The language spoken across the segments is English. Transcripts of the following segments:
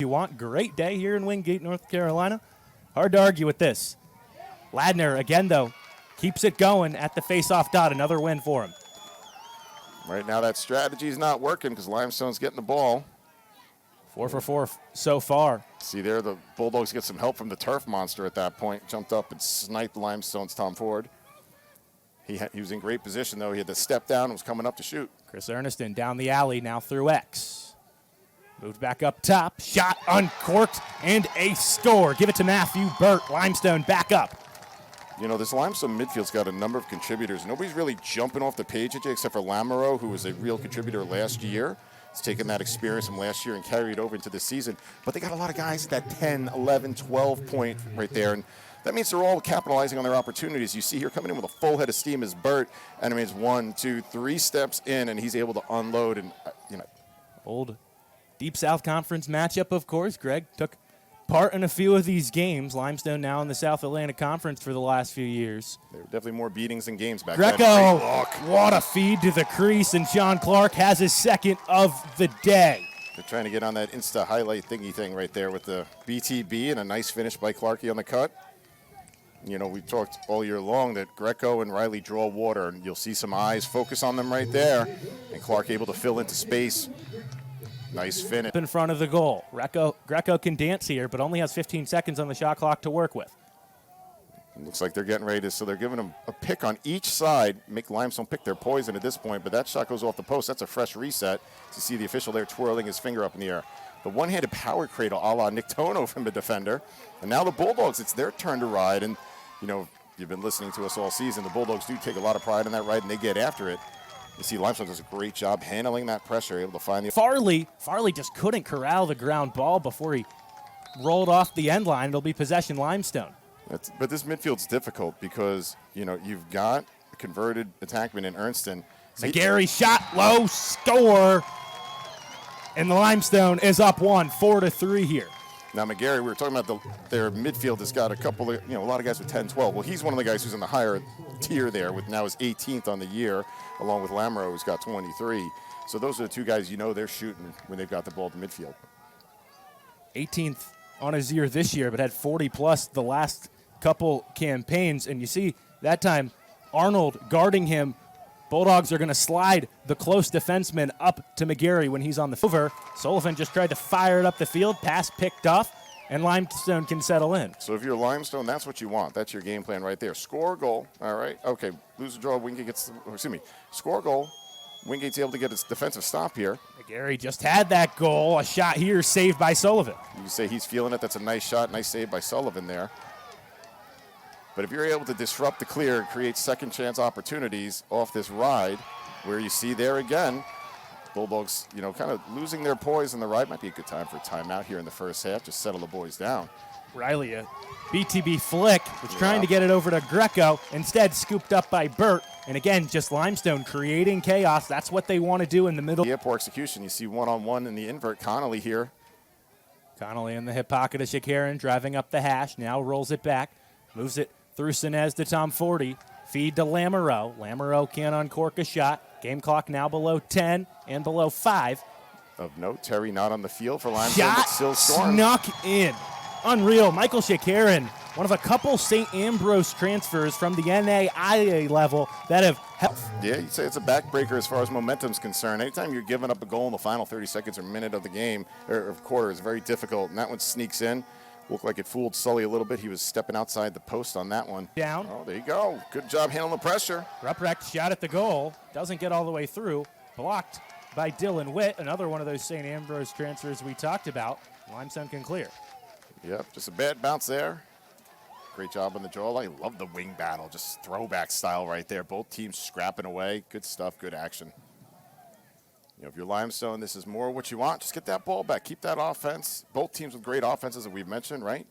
you want. Great day here in Wingate, North Carolina. Hard to argue with this. Ladner, again, though, keeps it going at the face-off dot. Another win for him. Right now that strategy is not working because Limestone's getting the ball. 4 for 4 so far. See there, the Bulldogs get some help from the turf monster at that point. Jumped up and sniped Limestone's Tom Ford. He was in great position, though. He had to step down and was coming up to shoot. Chris Erneston down the alley, now through X. Moved back up top. Shot uncorked and a score. Give it to Matthew Burt. Limestone back up. You know, this Limestone midfield's got a number of contributors. Nobody's really jumping off the page at you except for Lamoureux, who was a real contributor last year. He's taken that experience from last year and carried it over into this season. But they got a lot of guys at that 10, 11, 12 point right there. And that means they're all capitalizing on their opportunities. You see here coming in with a full head of steam is Burt. And it means 1, 2, 3 steps in, and he's able to unload. And, Old Deep South Conference matchup, of course. Greg took part in a few of these games. Limestone now in the South Atlantic Conference for the last few years. There were definitely more beatings than games back then. Greco, what a feed to the crease, and Sean Clark has his second of the day. They're trying to get on that Insta highlight thingy thing right there with the BTB and a nice finish by Clarkey on the cut. You know, we talked all year long that Greco and Riley draw water, and you'll see some eyes focus on them right there, and Clark able to fill into space. Nice finish. In front of the goal. Greco can dance here, but only has 15 seconds on the shot clock to work with. It looks like they're getting ready to, so they're giving them a pick on each side, make Limestone pick their poison at this point, but that shot goes off the post. That's a fresh reset. You see the official there twirling his finger up in the air. The one-handed power cradle a la Nick Tono from the defender. And now the Bulldogs, it's their turn to ride. And, you know, you've been listening to us all season. The Bulldogs do take a lot of pride in that ride, and they get after it. You see Limestone does a great job handling that pressure, able to find the... Farley just couldn't corral the ground ball before he rolled off the end line. It'll be possession Limestone. But this midfield's difficult because, you know, you've got a converted attackman in Ernston. McGarry shot low, score. And the Limestone is up 1, 4-3 here. Now, McGarry, we were talking about their midfield has got a couple of, a lot of guys with 10, 12. Well, he's one of the guys who's in the higher tier there with now his 18th on the year, along with Lamoureux, who's got 23. So those are the two guys they're shooting when they've got the ball at the midfield. 18th on his year this year, but had 40-plus the last couple campaigns. And you see that time Arnold guarding him. Bulldogs are going to slide the close defenseman up to McGarry when he's on the over. Sullivan just tried to fire it up the field. Pass picked off, and Limestone can settle in. So if you're Limestone, that's what you want. That's your game plan right there. Score a goal. All right. Okay. Lose a draw. Wingate gets, score a goal. Wingate's able to get its defensive stop here. McGarry just had that goal. A shot here saved by Sullivan. You say he's feeling it. That's a nice shot. Nice save by Sullivan there. But if you're able to disrupt the clear and create second chance opportunities off this ride, where you see there again, Bulldogs, kind of losing their poise in the ride, might be a good time for a timeout here in the first half. Just settle the boys down. Riley, a BTB flick, was trying to get it over to Greco, instead scooped up by Burt. And again, just Limestone creating chaos. That's what they want to do in the middle. Yeah, poor execution. You see one-on-one in the invert. Connolly here. Connolly in the hip pocket of Shakaran, driving up the hash. Now rolls it back, moves it through Sinez to Tom Forty. Feed to Lamoureux. Lamoureux can't uncork a shot. Game clock now below 10 and below 5. Of note, Terry not on the field for Limestone, but still scoring. Snuck in. Unreal. Michael Shakaran, one of a couple St. Ambrose transfers from the NAIA level that have helped. Yeah, you'd say it's a backbreaker as far as momentum's concerned. Anytime you're giving up a goal in the final 30 seconds or minute of the game, or quarter, is very difficult. And that one sneaks in. Looked like it fooled Sully a little bit. He was stepping outside the post on that one. Down. Oh, there you go. Good job handling the pressure. Ruprecht shot at the goal. Doesn't get all the way through. Blocked by Dylan Witt. Another one of those St. Ambrose transfers we talked about. Limestone can clear. Yep, just a bad bounce there. Great job on the draw. I love the wing battle. Just throwback style right there. Both teams scrapping away. Good stuff, good action. If you're Limestone, this is more what you want. Just get that ball back. Keep that offense. Both teams with great offenses that we've mentioned, right?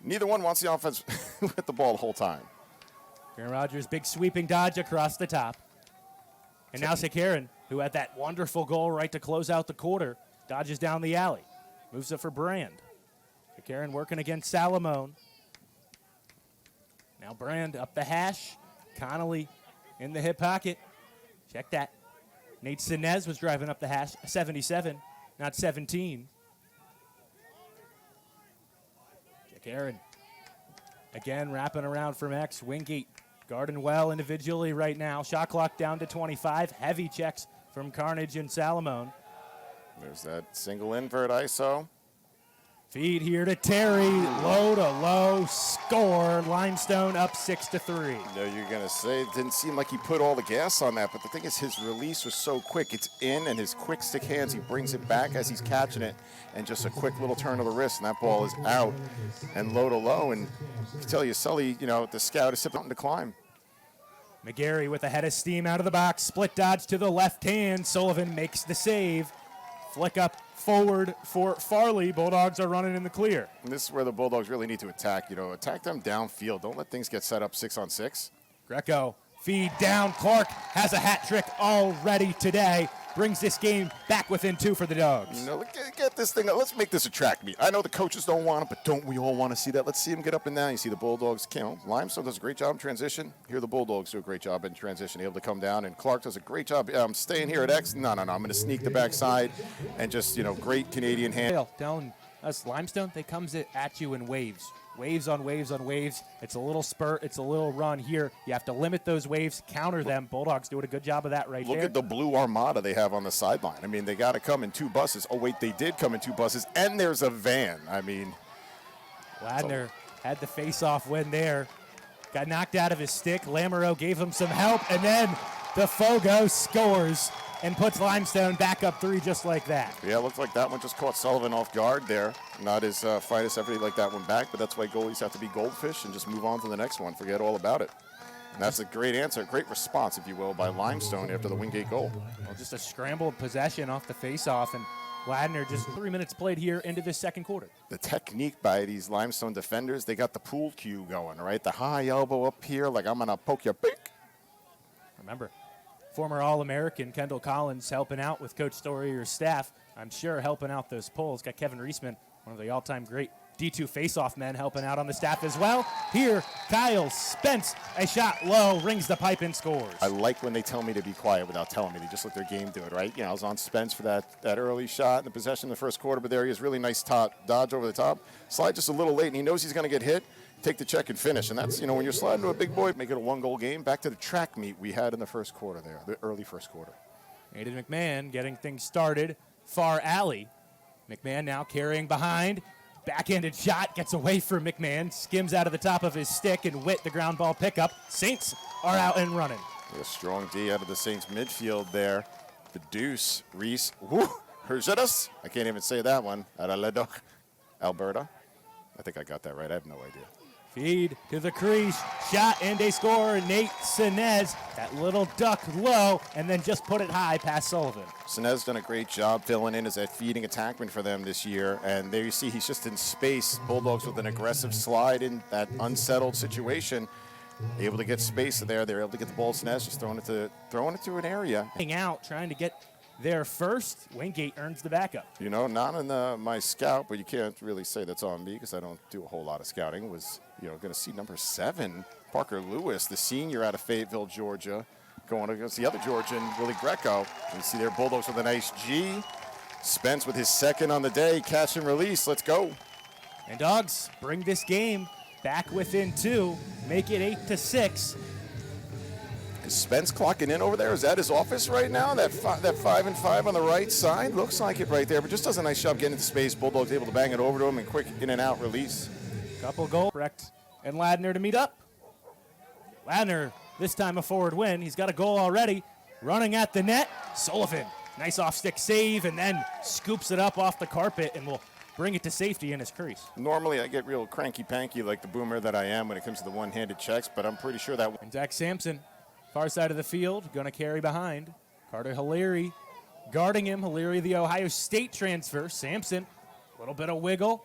Neither one wants the offense with the ball the whole time. Aaron Rodgers, big sweeping dodge across the top. And now Shakaran, who had that wonderful goal right to close out the quarter, dodges down the alley. Moves it for Brand. Shakaran working against Salamone. Now Brand up the hash. Connolly in the hip pocket. Check that. Nate Sinez was driving up the hash, 77, not 17. Karen again wrapping around from X. Wingate guarding well individually right now. Shot clock down to 25. Heavy checks from Carnage and Salamone. There's that single invert ISO. Feed here to Terry. Low to low. Score. Limestone up 6-3. You know, you're going to say it didn't seem like he put all the gas on that, but the thing is his release was so quick. It's in, and his quick stick hands, he brings it back as he's catching it, and just a quick little turn of the wrist, and that ball is out and low to low. And I tell you, Sully, you know, the scout is sipping to climb. McGarry with a head of steam out of the box. Split dodge to the left hand. Sullivan makes the save. Flick up forward for Farley. Bulldogs are running in the clear. And this is where the Bulldogs really need to attack. You know, attack them downfield. Don't let things get set up 6-on-6. Greco feed down. Clark has a hat trick already today. Brings this game back within 2 for the Dogs. You know, get this thing up. Let's make this a track meet. I know the coaches don't want it, but don't we all want to see that? Let's see them get up and down. You see the Bulldogs, you know, Limestone does a great job in transition. Here the Bulldogs do a great job in transition, able to come down. And Clark does a great job. Staying here at X. No. I'm going to sneak the backside and just, you know, great Canadian hand. Down us Limestone, they comes at you in waves. Waves on waves on waves. It's a little spurt. It's a little run here. You have to limit those waves, counter them. Bulldogs doing a good job of that right there. Look at the blue armada they have on the sideline. I mean, they got to come in 2 buses. Oh, wait, they did come in 2 buses, and there's a van. I mean. Ladner had the face-off win there. Got knocked out of his stick. Lamoureux gave him some help, and then the Fogo scores and puts Limestone back up 3 just like that. Yeah, it looked like that one just caught Sullivan off guard there. Not his finest effort, like that one back, but that's why goalies have to be goldfish and just move on to the next one. Forget all about it. And that's a great answer, great response, if you will, by Limestone after the Wingate goal. Well, just a scrambled possession off the face-off, and Ladner just 3 minutes played here into this second quarter. The technique by these Limestone defenders, they got the pool cue going, right? The high elbow up here, like I'm going to poke your beak. Remember, former All-American Kendall Collins helping out with Coach Storier's staff. I'm sure helping out those pulls. Got Kevin Reisman, one of the all-time great D2 face-off men, helping out on the staff as well. Here, Kyle Spence, a shot low, rings the pipe and scores. I like when they tell me to be quiet without telling me. They just let their game do it, right? You know, I was on Spence for that early shot in the possession in the first quarter, but there he is, really nice dodge over the top. Slide just a little late, and he knows he's going to get hit. Take the check and finish. And that's, you know, when you're sliding to a big boy, make it a 1-goal game. Back to the track meet we had in the first quarter there, the early first quarter. Aiden McMahon getting things started. Far alley. McMahon now carrying behind. Backhanded shot gets away from McMahon. Skims out of the top of his stick, and Witt, the ground ball pickup. Saints are out and running. A strong D out of the Saints midfield there. The deuce, Reese. Woo! Hergetas. I can't even say that one. Ledoc, Alberta. I think I got that right. I have no idea. Feed to the crease, shot and a score. Nate Sinez, that little duck low, and then just put it high past Sullivan. Sinez done a great job filling in as that feeding attackman for them this year, and there you see he's just in space. Bulldogs with an aggressive slide in that unsettled situation, able to get space there. They're able to get the ball to Sinez, just throwing it to an area. Out, trying to get there first. Wingate earns the backup. You know, not in my scout, but you can't really say that's on me because I don't do a whole lot of scouting. Was, you know, going to see number 7, Parker Lewis, the senior out of Fayetteville, Georgia, going against the other Georgian, Willie Greco. And you see their Bulldogs with a nice G. Spence with his second on the day, catch and release. Let's go. And Dogs bring this game back within 2, make it 8-6. Is Spence clocking in over there? Is that his office right now? That 5 and 5 on the right side? Looks like it right there, but just does a nice job getting into space. Bulldogs able to bang it over to him and quick in and out release. Couple goals. Brecht and Ladner to meet up. Ladner, this time a forward win. He's got a goal already. Running at the net. Sullivan, nice off-stick save, and then scoops it up off the carpet and will bring it to safety in his crease. Normally I get real cranky-panky like the boomer that I am when it comes to the one-handed checks, but I'm pretty sure that... And Zach Sampson, far side of the field, going to carry behind. Carter Hilaire guarding him. Hilaire, the Ohio State transfer. Sampson, a little bit of wiggle.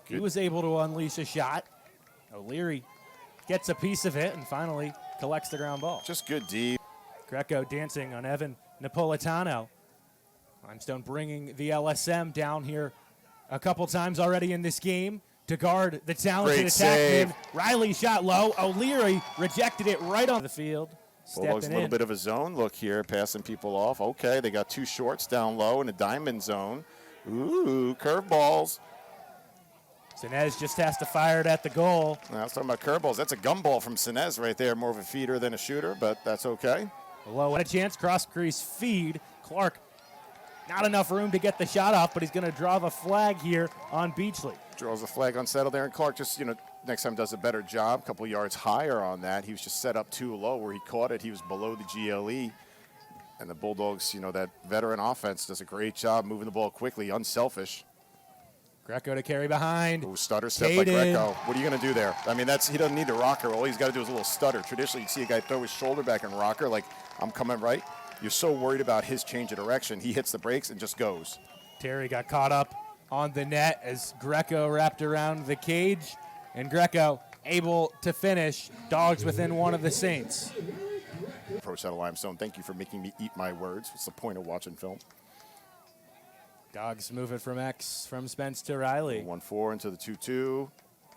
He was able to unleash a shot. O'Leary gets a piece of it and finally collects the ground ball. Just good D. Greco dancing on Evan Napolitano. Limestone bringing the LSM down here a couple times already in this game to guard the talented attackman. Riley shot low. O'Leary rejected it right on the field. Bulldogs a little bit of a zone look here, passing people off. Okay, they got 2 shorts down low in a diamond zone. Ooh, curveballs. Sinez just has to fire it at the goal. Now, I was talking about curveballs. That's a gumball from Sinez right there. More of a feeder than a shooter, but that's okay. Low and a chance, cross crease feed. Clark, not enough room to get the shot off, but he's going to draw the flag here on Beachley. Draws the flag unsettled there, and Clark just, next time does a better job, a couple yards higher on that. He was just set up too low where he caught it. He was below the GLE. And the Bulldogs, that veteran offense does a great job moving the ball quickly, unselfish. Greco to carry behind. Ooh, stutter step by Greco. What are you going to do there? I mean, he doesn't need to rocker. All he's got to do is a little stutter. Traditionally, you'd see a guy throw his shoulder back and rocker like, I'm coming right. You're so worried about his change of direction. He hits the brakes and just goes. Terry got caught up on the net as Greco wrapped around the cage. And Greco able to finish. Dogs within one of the Saints. Approach out of Limestone. Thank you for making me eat my words. What's the point of watching film? Dogs moving from X from Spence to Riley. 1-4 into the 2-2.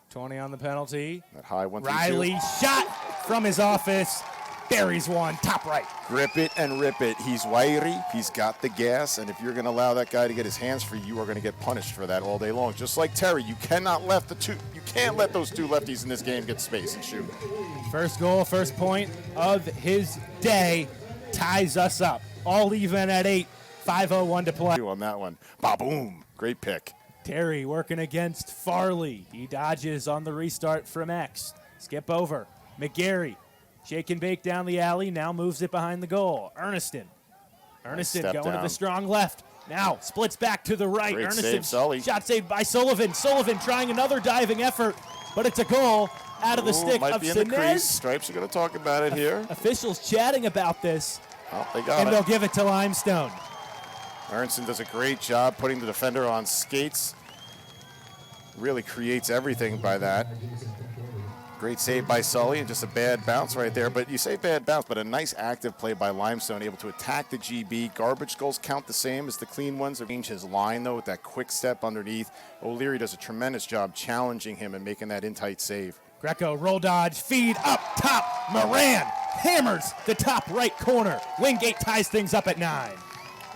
20 on the penalty. That high 1-3-2. Riley shot from his office. Buries one, top right. Grip it and rip it. He's wiry. He's got the gas. And if you're going to allow that guy to get his hands free, you are going to get punished for that all day long. Just like Terry, you can't let those two lefties in this game get space and shoot. First goal, first point of his day ties us up. All even at 8. 5:01 to play. On that one. Ba-boom. Great pick. Terry working against Farley. He dodges on the restart from X. Skip over. McGarry. Shake and bake down the alley. Now moves it behind the goal. Erneston going to the strong left. Now splits back to the right. Great Erneston save, Sully. Shot saved by Sullivan. Sullivan trying another diving effort, but it's a goal out of the stick might of be in the crease. Sinez. Stripes are going to talk about it here. Officials chatting about this. Oh, they got and it. they'll give it to Limestone. Ernston does a great job putting the defender on skates. Really creates everything by that. Great save by Sully and just a bad bounce right there. But you say bad bounce, but a nice active play by Limestone, able to attack the GB. Garbage goals count the same as the clean ones. Change his line, though, with that quick step underneath. O'Leary does a tremendous job challenging him and making that in-tight save. Greco, roll dodge, feed up top. Moran hammers the top right corner. Wingate ties things up at 9.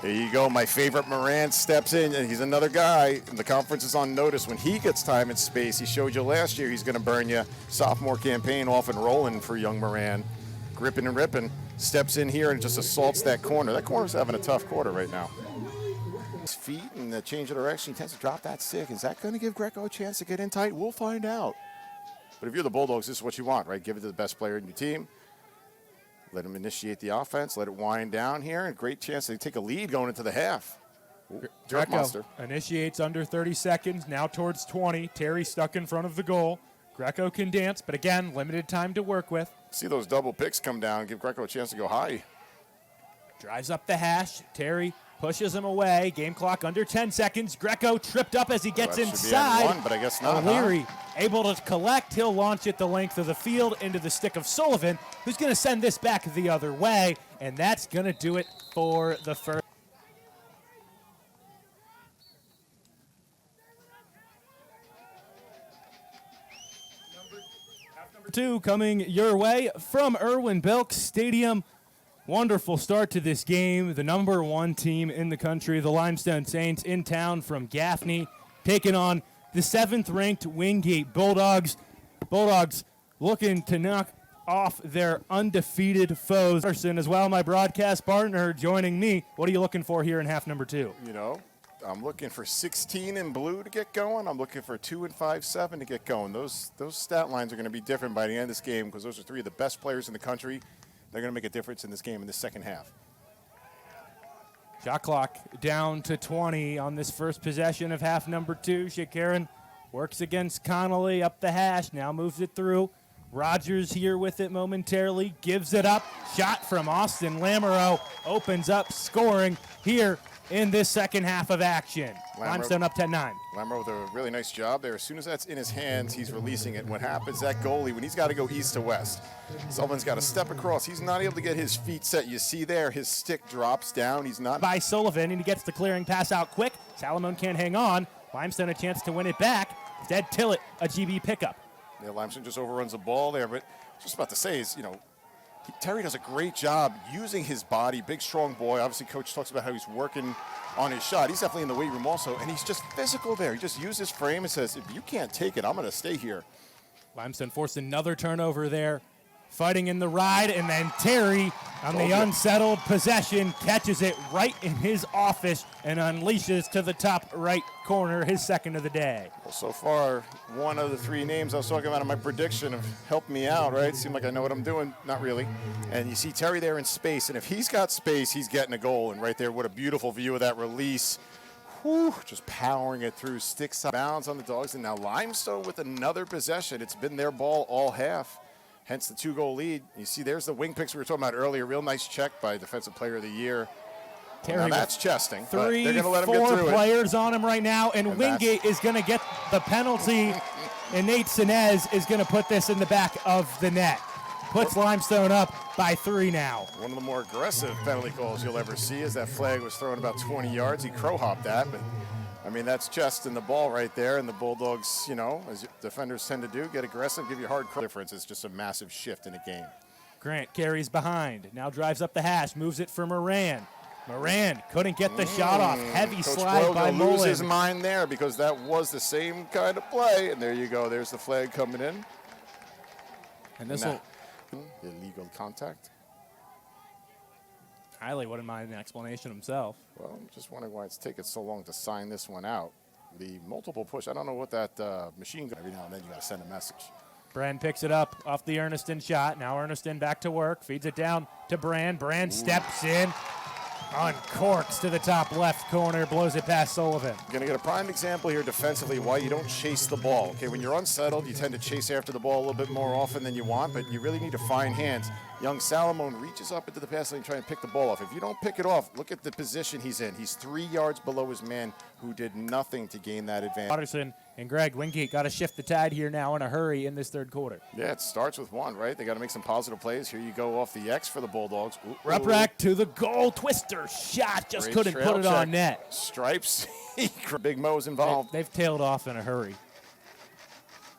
There you go. My favorite Moran steps in, and he's another guy. The conference is on notice. When he gets time and space, he showed you last year he's going to burn you. Sophomore campaign off and rolling for young Moran. Gripping and ripping. Steps in here and just assaults that corner. That corner's having a tough quarter right now. His feet and the change of direction, he tends to drop that stick. Is that going to give Greco a chance to get in tight? We'll find out. But if you're the Bulldogs, this is what you want, right? Give it to the best player in your team. Let him initiate the offense. Let it wind down here. And great chance to take a lead going into the half. Greco initiates under 30 seconds. Now towards 20. Terry stuck in front of the goal. Greco can dance, but again, limited time to work with. See those double picks come down. Give Greco a chance to go high. Drives up the hash. Terry pushes him away. Game clock under 10 seconds. Greco tripped up as he gets inside. One, but I guess not. O'Leary able to collect. He'll launch it the length of the field into the stick of Sullivan, who's going to send this back the other way, and that's going to do it for the first. Number 2 coming your way from Irwin Belk Stadium. Wonderful start to this game. The number 1 team in the country, the Limestone Saints, in town from Gaffney, taking on the 7th-ranked Wingate Bulldogs. Bulldogs looking to knock off their undefeated foes. As well, my broadcast partner joining me. What are you looking for here in half number 2? I'm looking for 16 in blue to get going. I'm looking for 2 and 5-7 to get going. Those stat lines are going to be different by the end of this game because those are 3 of the best players in the country. They're going to make a difference in this game in the second half. Shot clock down to 20 on this first possession of half number 2. Shakaran works against Connolly up the hash, now moves it through. Rogers here with it momentarily, gives it up. Shot from Austin Lamoureux opens up scoring here in this second half of action. Limestone up 10-9. Lamoureux with a really nice job there. As soon as that's in his hands, he's releasing it. What happens, that goalie, when he's got to go east to west, Sullivan's got to step across. He's not able to get his feet set. You see there, his stick drops down. He's not. By Sullivan, and he gets the clearing pass out quick. Salamone can't hang on. Limestone a chance to win it back. Instead, Tillett, a GB pickup. Yeah, Limestone just overruns the ball there, but just about to say is, Terry does a great job using his body. Big, strong boy. Obviously, Coach talks about how he's working on his shot. He's definitely in the weight room also, and he's just physical there. He just uses his frame and says, if you can't take it, I'm going to stay here. Limestone forced another turnover there, fighting in the ride, and then Terry on the unsettled possession catches it right in his office and unleashes to the top right corner, his second of the day. Well, so far, one of the three names I was talking about in my prediction have helped me out, right? Seemed like I know what I'm doing. Not really. And you see Terry there in space, and if he's got space, he's getting a goal. And right there, what a beautiful view of that release. Whew, just powering it through, sticks out, bounds on the Dogs, and now Limestone with another possession. It's been their ball all half, hence the 2-goal lead. You see, there's the wing picks we were talking about earlier. Real nice check by Defensive Player of the Year. Well, now that's chesting, but they're going to let him get through it. 3-4 players on him right now, and Wingate is going to get the penalty, and Nate Sinez is going to put this in the back of the net. Puts Limestone up by 3 now. One of the more aggressive penalty calls you'll ever see as that flag was thrown about 20 yards. He crow-hopped that, but, I mean, that's chesting the ball right there, and the Bulldogs, you know, as defenders tend to do, get aggressive, give you hard difference. It's just a massive shift in a game. Grant carries behind, now drives up the hash, moves it for Moran. Moran couldn't get the shot off. Heavy Coach slide by Mullen. Lose his mind there because that was the same kind of play, and there you go. There's the flag coming in. And this will... Illegal contact. Riley wouldn't mind an explanation himself. Well, I'm just wondering why it's taking so long to sign this one out. The multiple push, I don't know what that machine, every now and then you got to send a message. Brand picks it up off the Erneston shot. Now Erneston back to work, feeds it down to Brand. Brand steps in, uncorks to the top left corner, blows it past Sullivan. You're going to get a prime example here defensively why you don't chase the ball. Okay, when you're unsettled, you tend to chase after the ball a little bit more often than you want, but you really need to find hands. Young Salomon reaches up into the pass lane trying to pick the ball off. If you don't pick it off, look at the position he's in. He's 3 yards below his man who did nothing to gain that advantage. Watterson and Greg Wingate got to shift the tide here now in a hurry in this third quarter. Yeah, it starts with one, right? They got to make some positive plays. Here you go off the X for the Bulldogs. Ruprack to the goal. Twister shot. Just Great couldn't put it on net. Stripes. Big Mo's involved. They've tailed off in a hurry.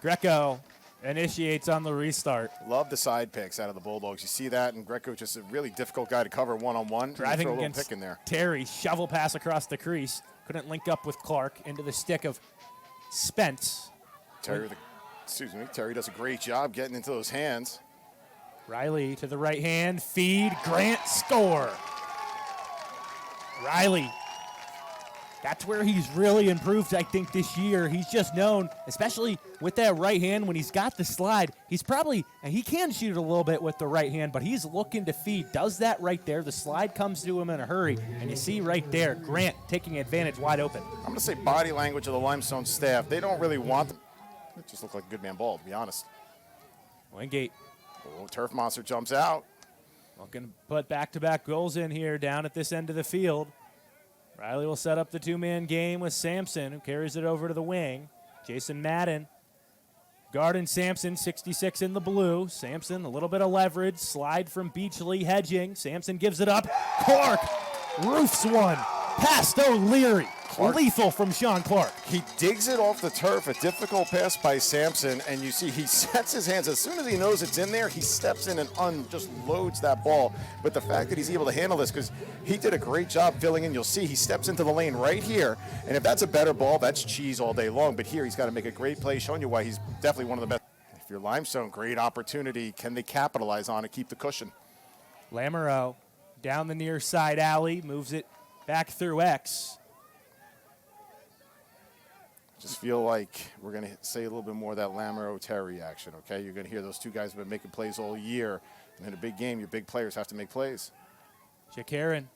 Greco initiates on the restart. Love the side picks out of the Bulldogs. You see that, and Greco just a really difficult guy to cover one-on-one. Driving throw a little against pick in there. Terry, shovel pass across the crease. Couldn't link up with Clark into the stick of Spence. Terry does a great job getting into those hands. Riley to the right hand, feed, Grant, score. Riley, that's where he's really improved, I think, this year. He's just known, especially with that right hand, when he's got the slide, he's probably, and he can shoot it a little bit with the right hand, but he's looking to feed. Does that right there. The slide comes to him in a hurry, and you see right there, Grant taking advantage wide open. I'm going to say body language of the Limestone staff. They don't really want them. It just looked like a good man ball, to be honest. Wingate. Oh, Turf Monster jumps out. Looking to put back-to-back goals in here down at this end of the field. Riley will set up the two-man game with Sampson, who carries it over to the wing. Jason Madden. Guarding Sampson, 66 in the blue. Sampson, a little bit of leverage. Slide from Beachley, hedging. Sampson gives it up. Clark roofs one. Past O'Leary. Lethal from Sean Clark. He digs it off the turf, a difficult pass by Sampson, and you see he sets his hands. As soon as he knows it's in there, he steps in and just loads that ball. But the fact that he's able to handle this, because he did a great job filling in, you'll see he steps into the lane right here, and if that's a better ball, that's cheese all day long. But here he's got to make a great play, showing you why he's definitely one of the best. If you're Limestone, great opportunity. Can they capitalize on it, keep the cushion? Lamoureux down the near side alley, moves it back through X. Just feel like we're going to say a little bit more of that Lamoureux-Terry action, okay? You're going to hear those two guys have been making plays all year. And in a big game, your big players have to make plays. Shakaran,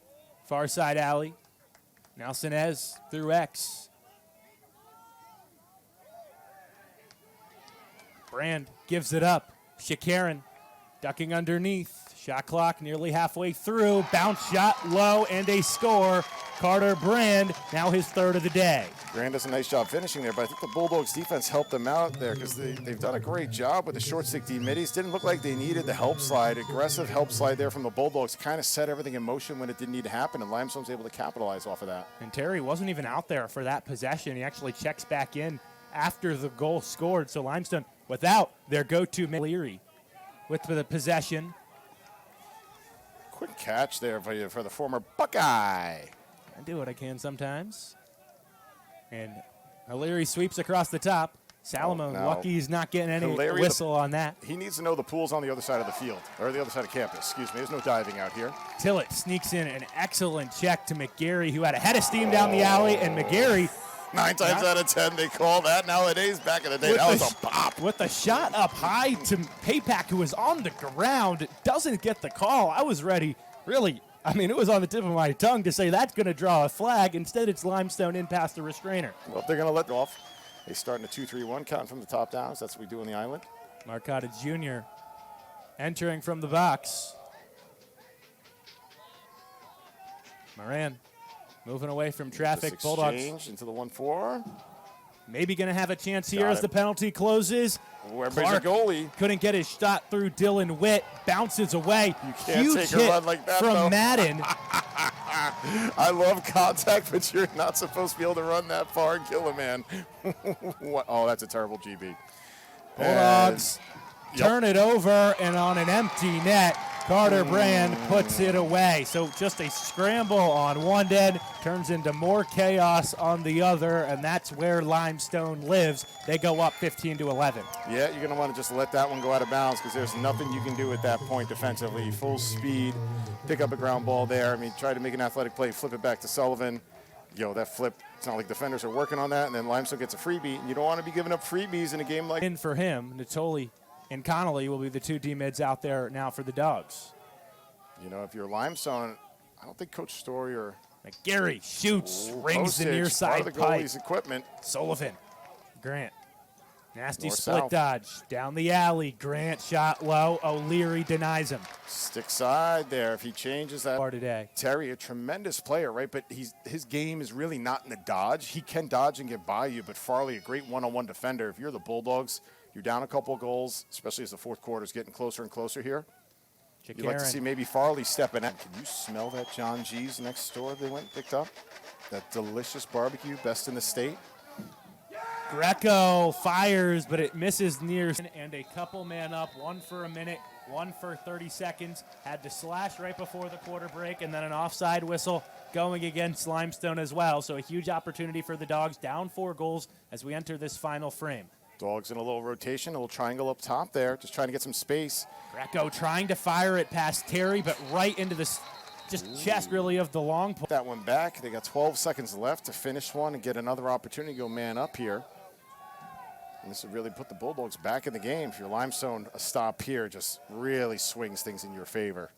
far side alley. Now Sinez through X. Brand gives it up. Shakaran ducking underneath. Shot clock nearly halfway through. Bounce shot low and a score. Carter Brand, now his third of the day. Brand does a nice job finishing there, but I think the Bulldogs defense helped them out there because they've done a great job with the short stick D-middies. Didn't look like they needed the help slide. Aggressive help slide there from the Bulldogs kind of set everything in motion when it didn't need to happen, and Limestone's able to capitalize off of that. And Terry wasn't even out there for that possession. He actually checks back in after the goal scored. So Limestone without their go-to Leary with the possession. Quick catch there for the former Buckeye. I do what I can sometimes. And O'Leary sweeps across the top. Salomon, now, lucky he's not getting any O'Leary, whistle on that. He needs to know the pool's on the other side of the field, or the other side of campus, excuse me. There's no diving out here. Tillett sneaks in an excellent check to McGarry, who had a head of steam down the alley, and McGarry 9 times out of 10, they call that nowadays. Back in the day, that was a pop. With the shot up high to Paypack, who was on the ground, doesn't get the call. I was ready, really. I mean, it was on the tip of my tongue to say that's going to draw a flag. Instead, it's Limestone in past the restrainer. Well, if they're going to let off, they start in a 2-3-1 count from the top down. So that's what we do on the island. Marcotta Jr. entering from the box. Moran moving away from traffic. Bulldogs into the 1-4. maybe going to have a chance here as the penalty closes. Clark goalie couldn't get his shot through. Dylan Witt bounces away. You can't Huge take a hit run like that, from though. Madden. I love contact, but you're not supposed to be able to run that far and kill a man. What? Oh, that's a terrible GB. Bulldogs turn it over, and on an empty net, Carter Brand puts it away. So just a scramble on one end turns into more chaos on the other, and that's where Limestone lives. They go up 15-11. Yeah, you're going to want to just let that one go out of bounds because there's nothing you can do at that point defensively. Full speed, pick up a ground ball there. I mean, try to make an athletic play, flip it back to Sullivan. That flip, it's not like defenders are working on that, and then Limestone gets a freebie. And you don't want to be giving up freebies in a game like in for him. Natoli and Connolly will be the two D-mids out there now for the Dogs. If you're Limestone, I don't think Coach Story or Gary shoots, rings the near side part of the pipe. goalie's equipment. Sullivan, Grant, nasty North split south. dodge down the alley. Grant shot low. O'Leary denies him. Stick side there. If he changes that. Far today. Terry, a tremendous player, right? But his game is really not in the dodge. He can dodge and get by you, but Farley, a great one-on-one defender. If you're the Bulldogs, you're down a couple of goals, especially as the fourth quarter is getting closer and closer here. You'd like to see maybe Farley stepping in. Can you smell that John G's next door they went and picked up? That delicious barbecue, best in the state. Greco fires, but it misses near. And a couple man up, one for a minute, one for 30 seconds. Had to slash right before the quarter break, and then an offside whistle going against Limestone as well. So a huge opportunity for the Dogs, down 4 goals as we enter this final frame. Dogs in a little rotation, a little triangle up top there, just trying to get some space. Greco trying to fire it past Terry, but right into the chest, really, of the long pull. That one back. They got 12 seconds left to finish one and get another opportunity to go man up here. And this would really put the Bulldogs back in the game. If you're Limestone, a stop here just really swings things in your favor.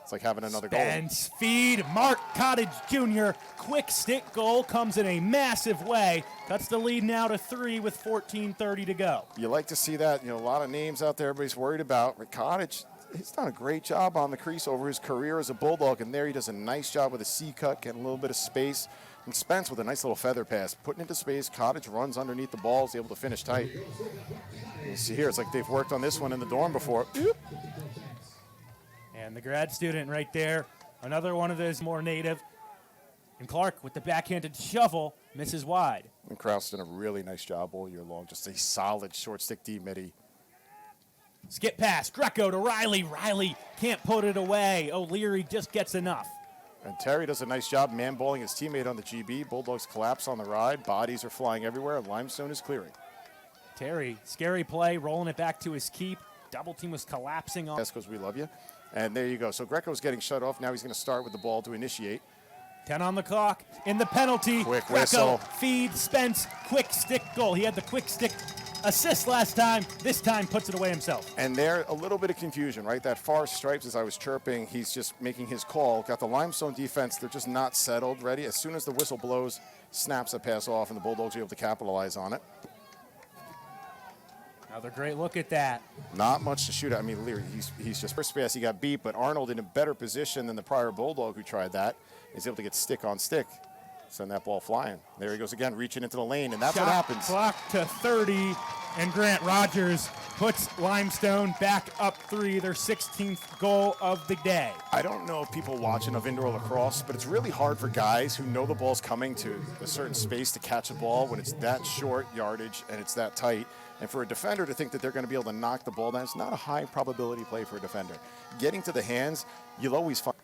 It's like having another goal. And speed, Mark Cottage Jr. Quick stick goal comes in a massive way. Cuts the lead now to 3 with 14:30 to go. You like to see that. A lot of names out there everybody's worried about. Rick Cottage, he's done a great job on the crease over his career as a Bulldog, and there he does a nice job with a C-cut, getting a little bit of space. And Spence with a nice little feather pass, putting into space. Cottage runs underneath the ball, is able to finish tight. You see here, it's like they've worked on this one in the dorm before. And the grad student right there, another one of those more native. And Clark with the backhanded shovel misses wide. And Kraus done a really nice job all year long. Just a solid short stick D-midi. Skip pass, Greco to Riley. Riley can't put it away. O'Leary just gets enough. And Terry does a nice job man-balling his teammate on the GB. Bulldogs collapse on the ride. Bodies are flying everywhere, and Limestone is clearing. Terry, scary play, rolling it back to his keep. Double team was collapsing on. Escos, we love you. And there you go. So Greco's getting shut off. Now he's going to start with the ball to initiate. 10 on the clock. In the penalty. Quick Greco, whistle. feed, Spence, quick stick goal. He had the quick stick assist last time. This time puts it away himself. And there, a little bit of confusion, right? That far stripes, as I was chirping, he's just making his call. Got the Limestone defense. They're just not settled, ready. As soon as the whistle blows, snaps a pass off, and the Bulldogs are able to capitalize on it. Another great look at that. Not much to shoot at. I mean, Leary, he's just first pass. He got beat, but Arnold in a better position than the prior Bulldog who tried that. He's able to get stick on stick, send that ball flying. There he goes again, reaching into the lane, and that's what happens. Clock to 30, and Grant Rogers puts Limestone back up 3, their 16th goal of the day. I don't know if people watch enough indoor lacrosse, but it's really hard for guys who know the ball's coming to a certain space to catch a ball when it's that short yardage and it's that tight. And for a defender to think that they're going to be able to knock the ball down, it's not a high probability play for a defender. Getting to the hands, you'll always find.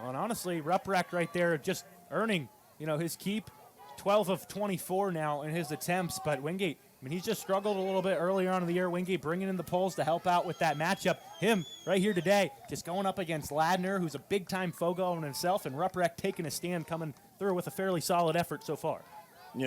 Well, and honestly, Ruprecht right there just earning, his keep. 12 of 24 now in his attempts, but Wingate, he's just struggled a little bit earlier on in the year. Wingate bringing in the poles to help out with that matchup. Him right here today just going up against Ladner, who's a big-time fogo in himself, and Ruprecht taking a stand, coming through with a fairly solid effort so far.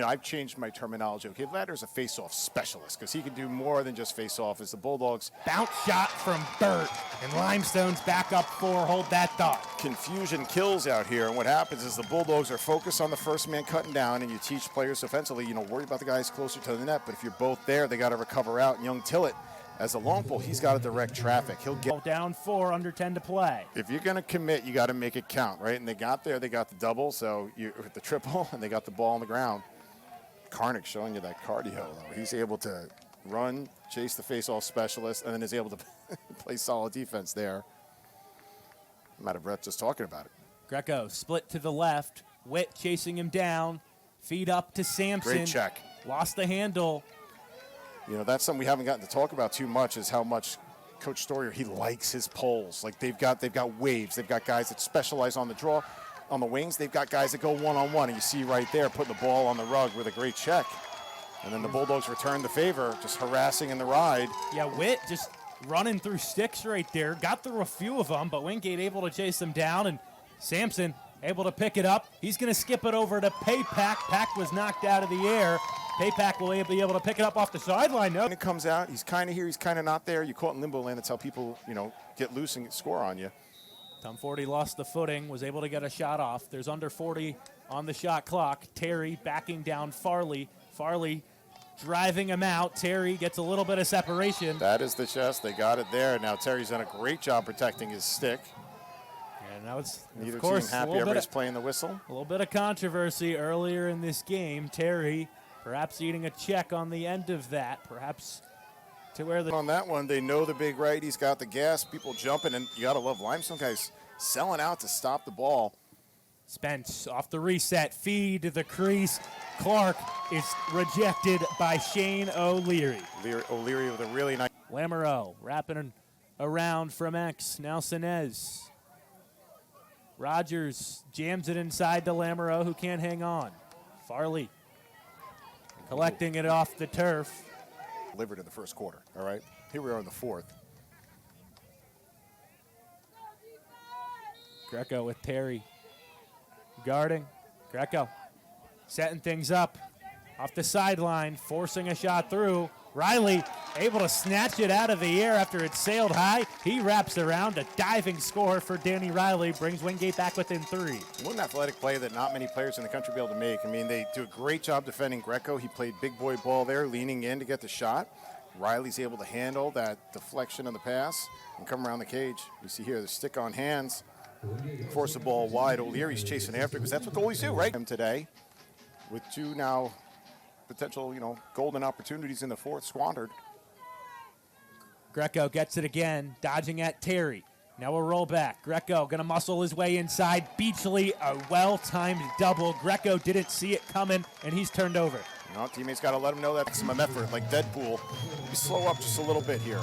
I've changed my terminology. Okay, Ladner's a face-off specialist because he can do more than just face-off. As the Bulldogs bounce shot from Burt, and Limestone's back up 4. Hold that thought. Confusion kills out here, and what happens is the Bulldogs are focused on the first man cutting down, and you teach players offensively, worry about the guys closer to the net, but if you're both there, they got to recover out. And young Tillett, as a long pole, he's got to direct traffic. He'll get down 4, under 10 to play. If you're going to commit, you got to make it count, right? And they got there, they got the double, so the triple, and they got the ball on the ground. Karnick showing you that cardio, though. He's able to run, chase the face-off specialist, and then is able to play solid defense there. I'm out of breath just talking about it. Greco split to the left. Witt chasing him down. Feed up to Sampson. Great check. Lost the handle. That's something we haven't gotten to talk about too much, is how much Coach Stoyer, he likes his poles. Like they've got waves. They've got guys that specialize on the draw. On the wings, they've got guys that go one-on-one, and you see right there putting the ball on the rug with a great check. And then the Bulldogs return the favor, just harassing in the ride. Yeah, Witt just running through sticks right there. Got through a few of them, but Wingate able to chase them down, and Sampson able to pick it up. He's going to skip it over to Paypack. Pack was knocked out of the air. Paypack will be able to pick it up off the sideline. When it comes out, he's kind of here, he's kind of not there. You caught in limbo land. That's how people, get loose and score on you. Tom Forty lost the footing, was able to get a shot off. There's under 40 on the shot clock. Terry backing down Farley. Farley driving him out. Terry gets a little bit of separation. That is the chest. They got it there. Now Terry's done a great job protecting his stick. And now it's, neither of course, team happy. Everybody's playing the whistle. A little bit of controversy earlier in this game. Terry perhaps eating a check on the end of that. Perhaps to where the... On that one, they know the big right. He's got the gas. People jumping, and you got to love Limestone guys selling out to stop the ball. Spence off the reset. Feed to the crease. Clark is rejected by Shane O'Leary. O'Leary with a really nice... Lamoureux wrapping around from X. Now Sinez. Rogers jams it inside to Lamoureux, who can't hang on. Farley collecting it off the turf. Delivered in the first quarter, all right? Here we are in the fourth. Greco with Terry. Guarding. Greco setting things up. Off the sideline, forcing a shot through. Riley able to snatch it out of the air after it sailed high. He wraps around. A diving score for Danny Riley brings Wingate back within 3. What an athletic play that not many players in the country be able to make. I mean, they do a great job defending Greco. He played big boy ball there, leaning in to get the shot. Riley's able to handle that deflection of the pass and come around the cage. You see here the stick on hands. Force the ball wide. O'Leary's chasing after because that's what goalies do, right? Today, with 2 now potential, golden opportunities in the fourth squandered. Greco gets it again, dodging at Terry. Now a rollback. Greco going to muscle his way inside. Beachley, a well-timed double. Greco didn't see it coming, and he's turned over. Teammates got to let him know that maximum effort, like Deadpool. You slow up just a little bit here.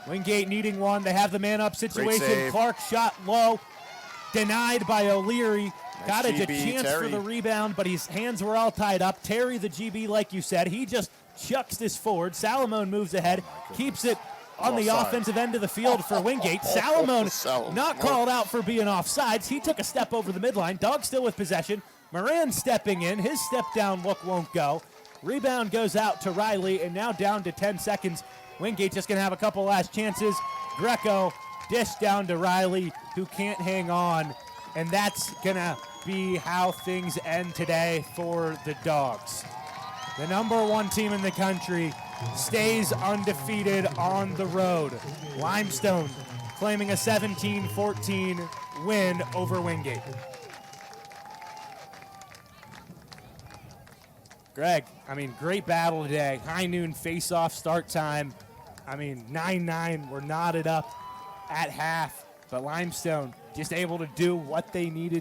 Wingate needing one. They have the man-up situation. Clark shot low, denied by O'Leary. Got a chance Terry for the rebound, but his hands were all tied up. Terry, the GB, like you said, he just chucks this forward. Salamone moves ahead, keeps it on the offensive end of the field for Wingate. Salamone not called out for being offsides. He took a step over the midline. Dog still with possession. Moran stepping in. His step down look won't go. Rebound goes out to Riley, and now down to 10 seconds. Wingate just going to have a couple last chances. Greco dish down to Riley, who can't hang on. And that's going to be how things end today for the Dogs. The #1 team in the country stays undefeated on the road. Limestone claiming a 17-14 win over Wingate. Greg, great battle today. High noon face-off start time. 9-9, we're knotted up at half. But Limestone just able to do what they needed